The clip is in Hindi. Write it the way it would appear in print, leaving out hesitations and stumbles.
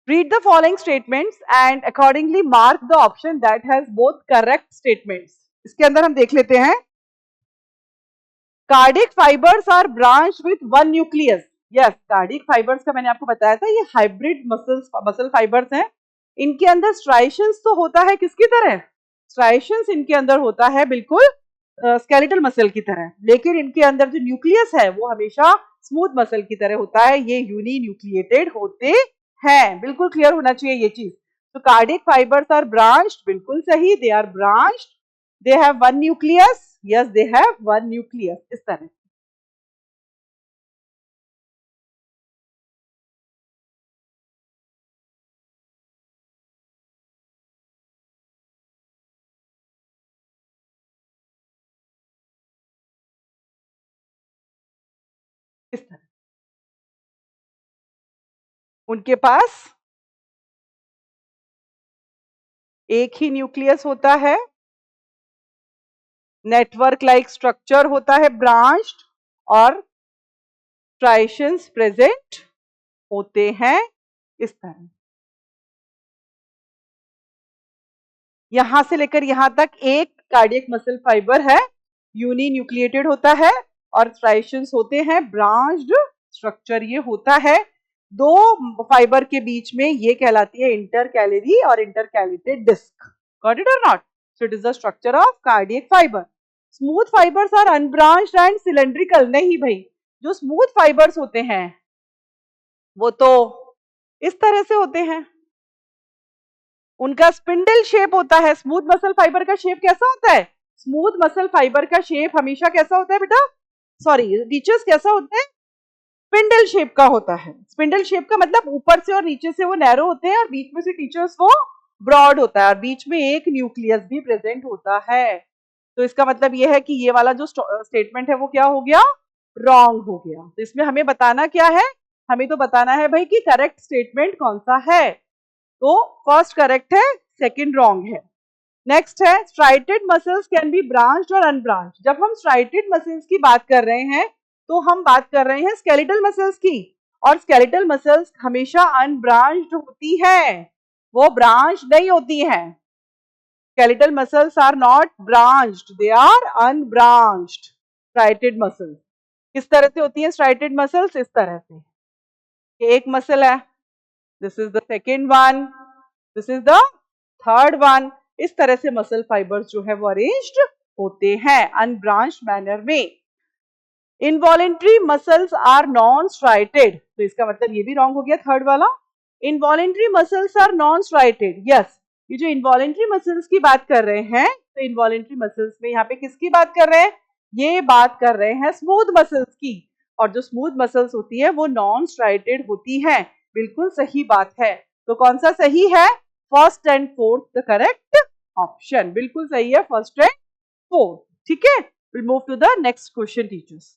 Read the following statements and accordingly mark the option that has both correct statements. इसके अंदर हम देख लेते हैं. Cardiac fibers are branched with one nucleus. Yes, cardiac fibers का मैंने आपको बताया था, ये हाइब्रिड मसल फाइबर्स हैं. इनके अंदर स्ट्राइशंस तो होता है किसकी तरह? स्ट्राइशंस इनके अंदर होता है बिल्कुल स्केलेटल मसल की तरह, लेकिन इनके अंदर जो न्यूक्लियस है वो हमेशा स्मूथ मसल की तरह होता है. ये यूनी न्यूक्लिएटेड होते हैं. बिल्कुल क्लियर होना चाहिए ये चीज. तो कार्डियक फाइबर्स आर ब्रांच्ड, बिल्कुल सही, they are branched, they have one nucleus. Yes, they have one nucleus. इस तरह इस तरह उनके पास एक ही न्यूक्लियस होता है, नेटवर्क लाइक स्ट्रक्चर होता है ब्रांच्ड, और स्ट्राइशंस प्रेजेंट होते हैं इस तरह. यहां से लेकर यहां तक एक कार्डियक मसल फाइबर है, यूनी न्यूक्लिएटेड होता है और स्ट्राइशंस होते हैं, ब्रांच्ड स्ट्रक्चर ये होता है. दो फाइबर के बीच में ये कहलाती है इंटरकैलरी और इंटरकैलेटेड डिस्क. गॉट इट और not? So it is the structure of cardiac fibre. Smooth fibres are unbranched and cylindrical. नहीं भाई, जो स्मूथ फाइबर्स होते हैं वो तो इस तरह से होते हैं, उनका स्पिंडल शेप होता है. स्मूथ मसल फाइबर का शेप कैसा होता है? स्मूथ मसल फाइबर का शेप हमेशा कैसा होता है बेटा? सॉरी टीचर्स, कैसा होता है? स्पिंडल शेप का होता है. स्पिंडल शेप का मतलब ऊपर से और नीचे से वो नैरो होते हैं और बीच में से टीचर्स वो ब्रॉड होता है और बीच में एक न्यूक्लियस भी प्रेजेंट होता है. तो इसका मतलब ये है कि ये वाला जो स्टेटमेंट है वो क्या हो गया? रॉन्ग हो गया. तो इसमें हमें बताना क्या है? हमें तो बताना है भाई कि करेक्ट स्टेटमेंट कौन सा है. तो फर्स्ट करेक्ट है, सेकंड रॉन्ग है. नेक्स्ट है striated muscles can be branched और अनब्रांच्ड. जब हम स्ट्राइटेड मसल्स की बात कर रहे हैं तो हम बात कर रहे हैं स्केलेटल मसल्स की, और स्केलेटल मसल्स हमेशा अनब्रांच्ड होती है, वो ब्रांच नहीं होती हैं. Skeletal muscles are not branched, they are unbranched. Striated muscles किस तरह से होती है? स्ट्राइटेड मसल्स इस तरह से, एक मसल है, this is the second one, this is the third one. इस तरह से मसल फाइबर्स जो है वो अरेंज्ड होते हैं अनब्रांच्ड मैनर में. Involuntary muscles are non striated. तो इसका मतलब ये भी रॉन्ग हो गया थर्ड वाला. Involuntary muscles are non striated. Yes, ये जो इनवॉलेंट्री मसल्स की बात कर रहे हैं, तो इनवॉलेंट्री मसल्स में यहाँ पे किसकी बात कर रहे हैं? ये बात कर रहे हैं स्मूथ मसल्स की, और जो स्मूथ मसल्स होती है वो नॉन स्ट्राइटेड होती हैं. बिल्कुल सही बात है. तो कौन सा सही है? First and fourth the correct option. बिल्कुल सही है फर्स्ट एंड फोर्थ. ठीक है, we'll move to the next question teachers.